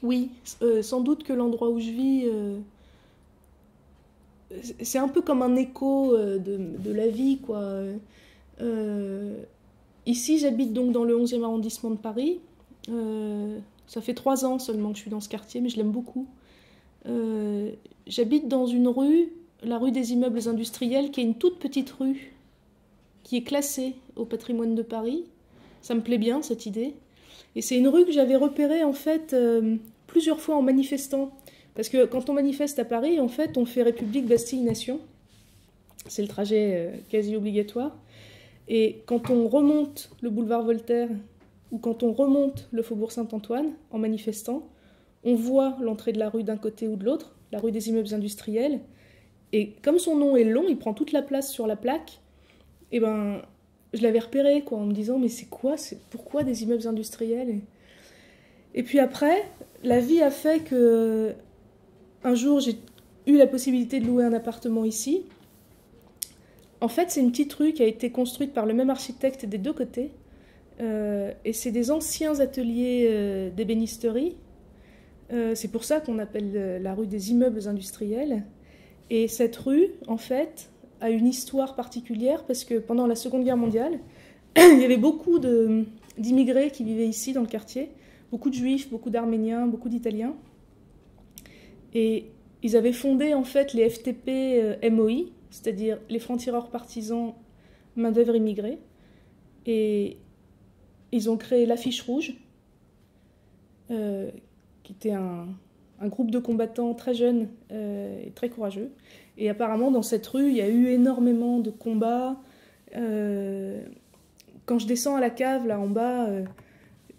Oui, sans doute que l'endroit où je vis, c'est un peu comme un écho de la vie, quoi. Euh, Ici, j'habite donc dans le 11e arrondissement de Paris. Ça fait 3 ans seulement que je suis dans ce quartier, mais je l'aime beaucoup. Euh, J'habite dans une rue, la rue des immeubles industriels, qui est une toute petite rue, qui est classée au patrimoine de Paris. Ça me plaît bien, cette idée. Et c'est une rue que j'avais repérée, en fait, plusieurs fois en manifestant. Parce que quand on manifeste à Paris, en fait, on fait République, Bastille, Nation. C'est le trajet quasi obligatoire. Et quand on remonte le boulevard Voltaire ou quand on remonte le faubourg Saint-Antoine en manifestant, on voit l'entrée de la rue d'un côté ou de l'autre, la rue des immeubles industriels. Et comme son nom est long, il prend toute la place sur la plaque. Et ben, je l'avais repéré quoi, en me disant mais c'est quoi, pourquoi des immeubles industriels et puis après, la vie a fait que un jour j'ai eu la possibilité de louer un appartement ici. En fait, c'est une petite rue qui a été construite par le même architecte des deux côtés. Et c'est des anciens ateliers d'ébénisterie. C'est pour ça qu'on appelle la rue des immeubles industriels. Et cette rue, en fait, a une histoire particulière parce que pendant la Seconde Guerre mondiale, il y avait beaucoup d'immigrés qui vivaient ici dans le quartier. Beaucoup de juifs, beaucoup d'arméniens, beaucoup d'italiens. Et ils avaient fondé en fait les FTP MOI, c'est-à-dire les francs-tireurs partisans main-d'œuvre immigrée. Et ils ont créé l'Affiche Rouge, qui était un groupe de combattants très jeunes et très courageux. Et apparemment, dans cette rue, il y a eu énormément de combats. Quand je descends à la cave, là en bas,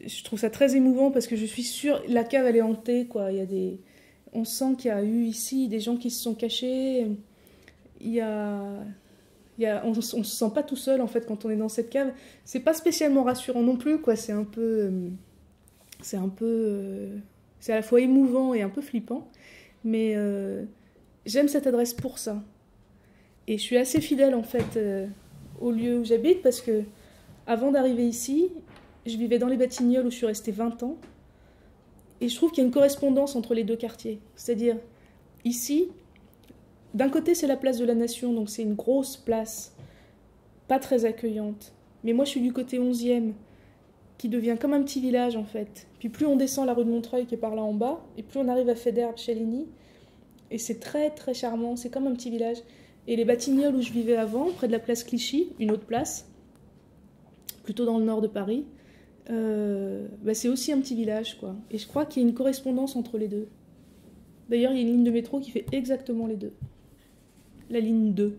je trouve ça très émouvant parce que je suis sûre, la cave, elle est hantée, quoi. On sent qu'il y a eu ici des gens qui se sont cachés. Il y a, on ne se sent pas tout seul, en fait, quand on est dans cette cave. C'est pas spécialement rassurant non plus, quoi. C'est un peu, c'est à la fois émouvant et un peu flippant. Mais j'aime cette adresse pour ça. Et je suis assez fidèle, en fait, au lieu où j'habite parce que avant d'arriver ici, je vivais dans les Batignolles où je suis restée 20 ans. Et je trouve qu'il y a une correspondance entre les deux quartiers. C'est-à-dire, ici, d'un côté, c'est la place de la Nation, donc c'est une grosse place, pas très accueillante. Mais moi, je suis du côté 11e, qui devient comme un petit village, en fait. Puis plus on descend la rue de Montreuil, qui est par là en bas, et plus on arrive à Federbe, Chaligny. Et c'est très, très charmant, c'est comme un petit village. Et les Batignolles où je vivais avant, près de la place Clichy, une autre place, plutôt dans le nord de Paris, c'est aussi un petit village, quoi. Et je crois qu'il y a une correspondance entre les deux. D'ailleurs, il y a une ligne de métro qui fait exactement les deux. La ligne 2.